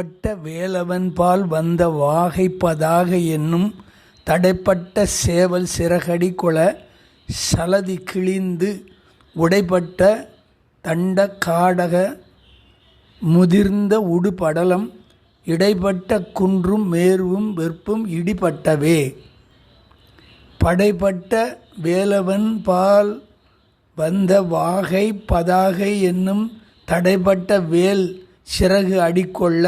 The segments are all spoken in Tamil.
இடைப்பட்ட வேலவன்பால் வந்த வாகை பதாகை என்னும் தடைப்பட்ட சேவல் சிறகடி கொள சலதி கிழிந்து உடைப்பட்ட தண்ட காடக முதிர்ந்த உடுபடலம் இடைப்பட்ட குன்றும் மேருவும் வெற்பும் இடிபட்டவே. படைப்பட்ட வேலவன் பால் வந்த வாகை பதாகை என்னும் தடைப்பட்ட வேல் சிறகு அடிக்கொள்ள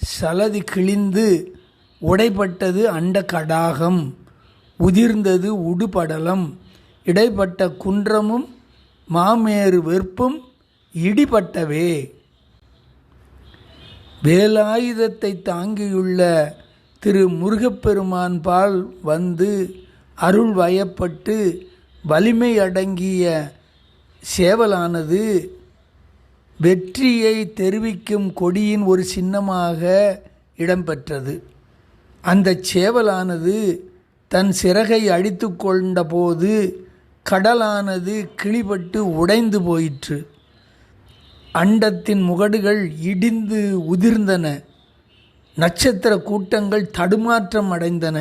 சலதி கிழிந்து உடைப்பட்டது அண்ட கடாகம் உதிர்ந்தது உடுபடலம் இடைப்பட்ட குன்றமும் மாமேறு வெற்பும் இடிபட்டவே. வேலாயுதத்தை தாங்கியுள்ள திரு முருகப்பெருமான் பால் வந்து அருள் வயப்பட்டு வலிமை அடங்கிய சேவலானது வெற்றியை தெரிவிக்கும் கொடியின் ஒரு சின்னமாக இடம்பெற்றது. அந்த சேவலானது தன் சிறகை அடித்து கொண்ட போது கடலானது கிழிபட்டு உடைந்து போயிற்று. அண்டத்தின் முகடுகள் இடிந்து உதிர்ந்தன. நட்சத்திர கூட்டங்கள் தடுமாற்றம் அடைந்தன.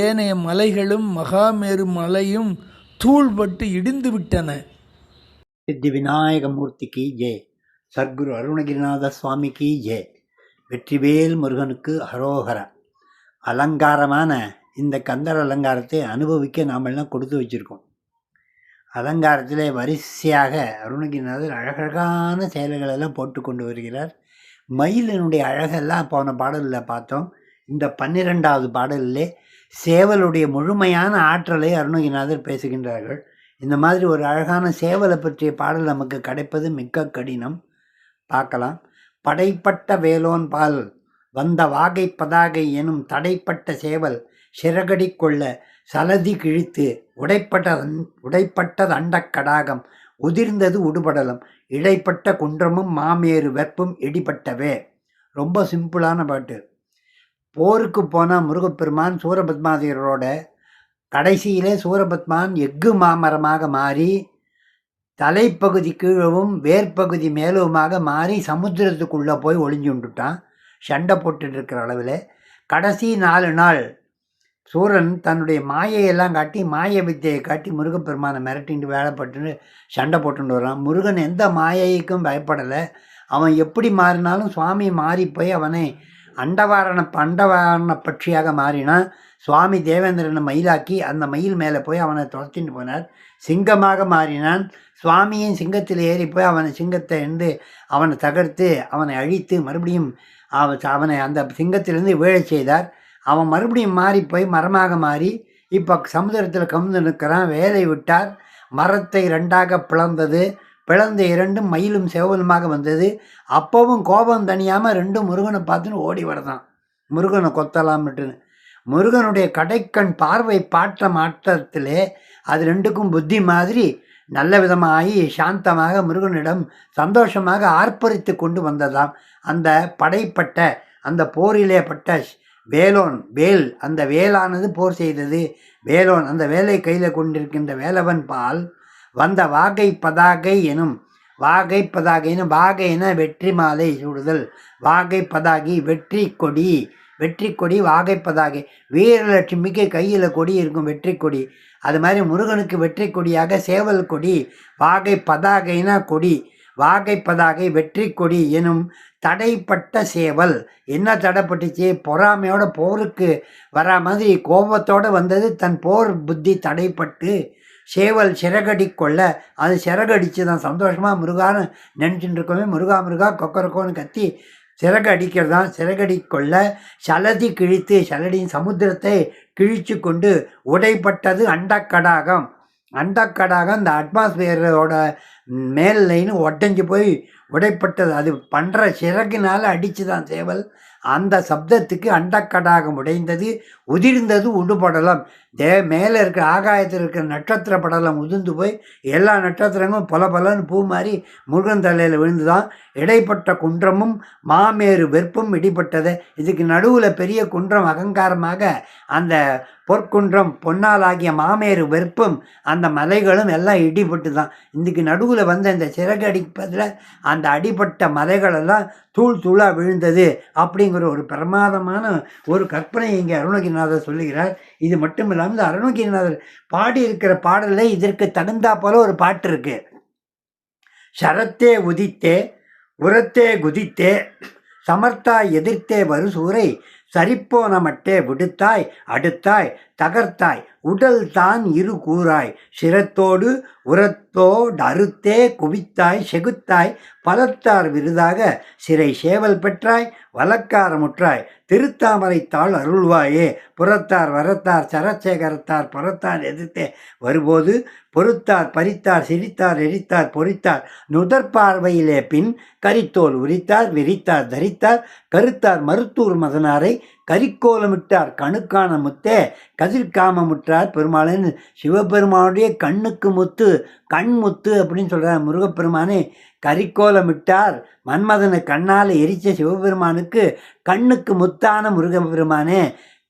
ஏனைய மலைகளும் மகாமேரு மலையும் தூள்பட்டு இடிந்து விட்டன. சித்தி விநாயகமூர்த்திக்கு ஜெய். சர்க்குரு அருணகிரிநாத சுவாமிக்கு ஜெய். வெற்றிவேல் முருகனுக்கு ஹரோஹர. அலங்காரமான இந்த கந்தர் அலங்காரத்தை அனுபவிக்க நாமெல்லாம் கொடுத்து வச்சுருக்கோம். அலங்காரத்திலே வரிசையாக அருணகிரிநாதர் அழகழகான செயல்களெல்லாம் போட்டு கொண்டு வருகிறார். மயிலினுடைய அழகெல்லாம் போன பாடலில் பார்த்தோம். இந்த 12வது பாடலிலே சேவலுடைய முழுமையான ஆற்றலை அருணகிரிநாதர் பேசுகின்றார்கள். இந்த மாதிரி ஒரு அழகான சேவலை பற்றிய பாடல் நமக்கு கிடைப்பது மிக்க கடினம். பார்க்கலாம். படைப்பட்ட வேலோன் பால் வந்த வாகை பதாகை எனும் தடைப்பட்ட சேவல் சிறகடி கொள்ள சலதி கிழித்து உடைப்பட்டது அண்டக் கடாகம் உதிர்ந்தது உடுபடலம் இடைப்பட்ட குன்றமும் மாமேறு வெற்பும் இடிபட்டவே. ரொம்ப சிம்பிளான பாட்டு. போருக்கு போனால் முருகப்பெருமான் சூரபத்மாதியரோட கடைசியிலே சூரபத்மான் எஃகு மாமரமாக மாறி தலைப்பகுதி கீழவும் வேர்பகுதி மேலுமாக மாறி சமுத்திரத்துக்குள்ளே போய் ஒளிஞ்சுட்டான். சண்டை போட்டுட்டு இருக்கிற அளவில் கடைசி 4 நாள் சூரன் தன்னுடைய மாயையெல்லாம் காட்டி மாய வித்தையை காட்டி முருகப்பெருமானை மிரட்டிட்டு வேலைப்பட்டு சண்டை போட்டுட்டு வரான். முருகன் எந்த மாயைக்கும் பயப்படலை. அவன் எப்படி மாறினாலும் சுவாமி மாறி போய் அவனை அண்டவாரண பட்சியாக மாறினான். சுவாமி தேவேந்திரனை மயிலாக்கி அந்த மயில் மேலே போய் அவனை துரத்திட்டு போனார். சிங்கமாக மாறினான். சுவாமியின் சிங்கத்தில் ஏறி போய் அவனை சிங்கத்தை இருந்து அவனை தகர்த்து அவனை அழித்து மறுபடியும் அவனை அந்த சிங்கத்திலிருந்து வீழச் செய்தார். அவன் மறுபடியும் மாறி போய் மரமாக மாறி இப்போ சமுதிரத்தில் கமுந்து நிற்கிறான். வேலை விட்டார். மரத்தை 2ஆக பிளந்தது. பிளந்த 2ம் மயிலும் சேவலுமாக வந்தது. அப்போவும் கோபம் தனியாமல் 2 முருகனை பார்த்துன்னு ஓடி வரதான் முருகனை கொத்தலாம்ட்டுன்னு. முருகனுடைய கடைக்கண் பார்வை பாற்ற மாற்றத்திலே அது 2க்கும் புத்தி மாதிரி நல்ல விதமாகி சாந்தமாக முருகனிடம் சந்தோஷமாக ஆர்ப்பரித்து கொண்டு வந்ததாம். அந்த படைப்பட்ட அந்த போரிலே பட்ட வேல் அந்த வேலானது போர் செய்தது. வேலோன் அந்த வேலை கையில் கொண்டிருக்கின்ற வேலவன் பால் வந்த வாகை பதாகை எனும் வாகை பதாகைன்னு வாகைன வெற்றி மாலை சூடுதல் வாகை பதாகி வெற்றி கொடி வாகை பதாகை. வீரலட்சுமிக்கு கையில் கொடி இருக்கும் வெற்றி கொடி. அது மாதிரி முருகனுக்கு வெற்றி கொடியாக சேவல் கொடி. வாகை பதாகைனா கொடி. வாகை பதாகை வெற்றி கொடி எனும் தடைப்பட்ட சேவல். என்ன தடைப்பட்டுச்சு? பொறாமையோட போருக்கு வரா மாதிரி கோபத்தோடு வந்தது. தன் போர் புத்தி தடைப்பட்டு சேவல் சிறகடி கொள்ள அது சிறகடிச்சு தான் சந்தோஷமாக முருகான்னு நினச்சிட்டு இருக்கோமே. முருகா கொக்கரக்கோன்னு கத்தி சிறகு அடிக்கிறதான். சிறகடி கொள்ள சலதி கிழித்து சலடியின் சமுத்திரத்தை கிழிச்சு கொண்டு உடைப்பட்டது அண்டக்கடாகம். அண்டக்கடாகம் இந்த அட்மாஸ்பியரோட மேல் லைனு உடஞ்சி போய் உடைப்பட்டது. அது பண்ணுற சிறகினால் அடித்து தான் சேவல். அந்த சப்தத்துக்கு அண்டக்கடாகம் உடைந்தது உதிர்ந்தது உடுபடலம். மேலே இருக்கிற ஆகாயத்தில் இருக்கிற நட்சத்திர படலம் உதிர்ந்து போய் எல்லா நட்சத்திரங்களும் பல பலன்னு பூ மாதிரி முருகன் தலையில் விழுந்துதான். இடைப்பட்ட குன்றமும் மாமேறு வெற்பும் இடிப்பட்டது. இதுக்கு நடுவில் பெரிய குன்றம் அகங்காரமாக அந்த பொற்குன்றம் பொன்னாலாகிய மாமேறு வெற்பும் அந்த மலைகளும் எல்லாம் இடிபட்டு தான். இதுக்கு நடுவில் வந்து இந்த சிறகு அடிப்பதில் அந்த அடிப்பட்ட மலைகளெல்லாம் தூள் தூளாக விழுந்தது அப்படிங்கிற ஒரு பிரமாதமான ஒரு கற்பனை இங்கே அருணகிரிநாதர் சொல்லுகிறார். இது மட்டும் இல்லாமல் அருணகிரிநாதர் பாடியிருக்கிற பாடலில் இதற்கு தகுந்தா போல ஒரு பாட்டு இருக்கு. சரத்தே உதித்தே உரத்தே குதித்தே சமர்த்தாய் எதிர்த்தே வருசூரை சரிப்போன மட்டே விடுத்தாய் அடுத்தாய் தகர்த்தாய் உடல் தான் இரு கூறாய் சிரத்தோடு உரத்தோடு அறுத்தே குவித்தாய் செகுத்தாய் பலத்தார் விருதாக சிறை சேவல் பெற்றாய் வலக்காரமுற்றாய் திருத்தாமரை தாள் அருள்வாயே புறத்தார் வரத்தார் சரச்சேகரத்தார் புறத்தார் எதிர்த்தே வரும்போது பொறுத்தார் பறித்தார் சிரித்தார் எரித்தார் பொறித்தார் நுதற்பார்வையிலே பின் கரித்தோல் உரித்தார் விரித்தார் தரித்தார் கருத்தார் மருத்தூர் மதனாரை கரிக்கோலமிட்டார் கணுக்கான முத்தே கதிர்காமமுற்றார் பெருமாளன். சிவபெருமானுடைய கண்ணுக்கு முத்து கண் முத்து அப்படின்னு சொல்கிறார் முருகப்பெருமானே. கரிக்கோலமிட்டார் மன்மதனை கண்ணால் எரித்த சிவபெருமானுக்கு கண்ணுக்கு முத்தான முருகப்பெருமானே.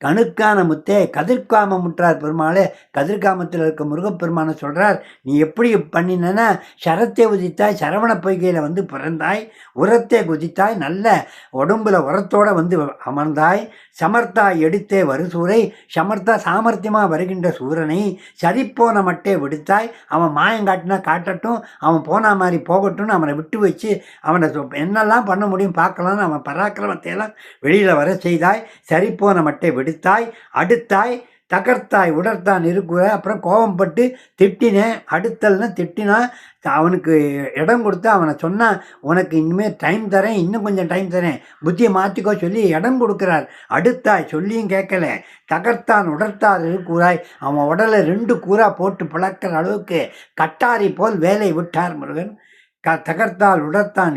கணுக்கான முத்தே கதிர்காம முற்றார் பெருமாளே. கதிர்காமத்தில் இருக்க முருகப்பெருமானை சொல்கிறார், நீ எப்படி பண்ணினா சரத்தை உதித்தாய் சரவண பொய்கையில் வந்து பிறந்தாய், உரத்தை குதித்தாய் நல்ல உடம்புல உரத்தோடு வந்து அமர்ந்தாய், சமர்த்தாய் எடுத்தே வருசூரை சமர்த்தா சாமர்த்தியமாக வருகின்ற சூரனை சரிப்போன மட்டே விடுத்தாய். அவன் மாயங்காட்டினா காட்டட்டும், அவன் போன மாதிரி போகட்டும்னு அவனை விட்டு வச்சு அவனை என்னெல்லாம் பண்ண முடியும் பார்க்கலான்னு அவன் பராக்கிரமத்தையெல்லாம் வெளியில் வர செய்தாய். சரிப்போன மட்டே விடுத்தாய் அடுத்தாய் தகர்த்தாய் உடற்தான் இருக்கிற. அப்புறம் கோபப்பட்டு திட்டினேன். அடுத்தல்னா திட்டினா அவனுக்கு இடம் கொடுத்து அவனை சொன்னான், உனக்கு இனிமேல் டைம் தரேன், இன்னும் கொஞ்சம் டைம் தரேன், புத்தியை மாற்றிக்கோ சொல்லி இடம் கொடுக்குறார். அடுத்தாய் சொல்லியும் கேட்கல. தகர்த்தான் உடற்தார் இருக்கிறாய். அவன் உடலை 2 கூறா போட்டு பிளக்கிற அளவுக்கு கட்டாரி போல் வேலை விட்டார் முருகன். தகர்த்தால் உடற்தான்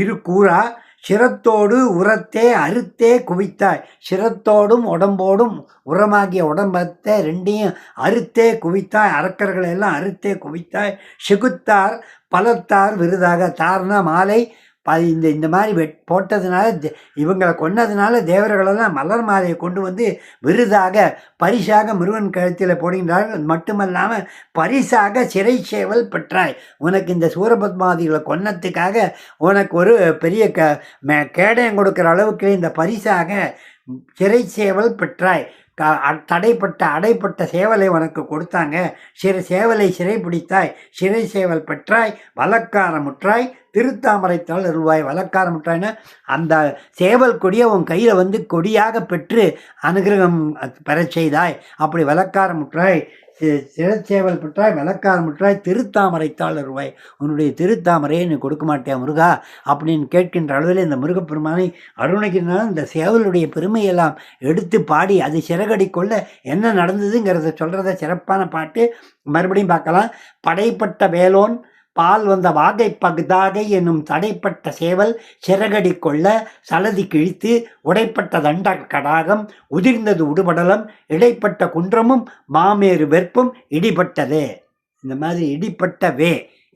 இரு கூறா சிரத்தோடு உரத்தே அறுத்தே குவித்தாய். சிரத்தோடும் உடம்போடும் உரமாகிய உடம்பத்தை 2ஐயும் அறுத்தே குவித்தாய். அரக்கர்களை எல்லாம் அறுத்தே குவித்தாய். செகுத்தார் பலத்தார் விருதாக. தார்னா மாலை. இந்த மாதிரி போட்டதுனால இவங்களை கொன்னதுனால தேவர்களெல்லாம் மலர் மாலையை கொண்டு வந்து விருதாக பரிசாக முருகன் கழுத்தில் போடுகின்றார்கள். மட்டுமல்லாமல் பரிசாக சிறை சேவல் பெற்றாய். உனக்கு இந்த சூரபத்மாதிகளை கொன்னத்துக்காக உனக்கு ஒரு பெரிய கேடயம் கொடுக்குற அளவுக்கு இந்த பரிசாக சிறை சேவல் பெற்றாய். அடைப்பட்ட சேவலை உனக்கு கொடுத்தாங்க. சேவலை சிறை பிடித்தாய். சிறை சேவல் பெற்றாய். வலக்காரமுற்றாய் திருத்தாமரைத்தாள் அருள்வாய். வலக்காரமுற்றாய்னா அந்த சேவல் கொடியை உன் கையில் வந்து கொடியாக பெற்று அனுகிரகம் பெற செய்தாய். அப்படி வலக்காரமுற்றாய் சிறச்சேவல் பெற்றாய் வலக்காரமுற்றாய் திருத்தாமரைத்தாள் அருள்வாய். உன்னுடைய திருத்தாமரையை நீ கொடுக்க மாட்டியா முருகா அப்படின்னு கேட்கின்ற அளவில் இந்த முருகப்பெருமானை அருணகிரிநாதன் இந்த சேவலுடைய பெருமையெல்லாம் எடுத்து பாடி அது சிறகடி கொள்ள என்ன நடந்ததுங்கிறத சொல்கிறத சிறப்பான பாட்டு. மறுபடியும் பார்க்கலாம். படைப்பட்ட வேலோன் பால் வந்த வாகை பகுதாகை என்னும் தடைப்பட்ட சேவல் சிறகடி கொள்ள சலதி கிழித்து உடைப்பட்ட தண்ட கடாகம் உதிர்ந்தது உடுபடலம் இடைப்பட்ட குன்றமும் மாமேறு வெற்பும் இடிபட்டதே. இந்த மாதிரி இடிப்பட்ட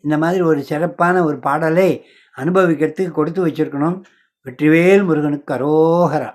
இந்த மாதிரி ஒரு சிறப்பான ஒரு பாடலை அனுபவிக்கிறதுக்கு கொடுத்து வச்சிருக்கணும். வெற்றிவேல் முருகனுக்கு அரோகரா.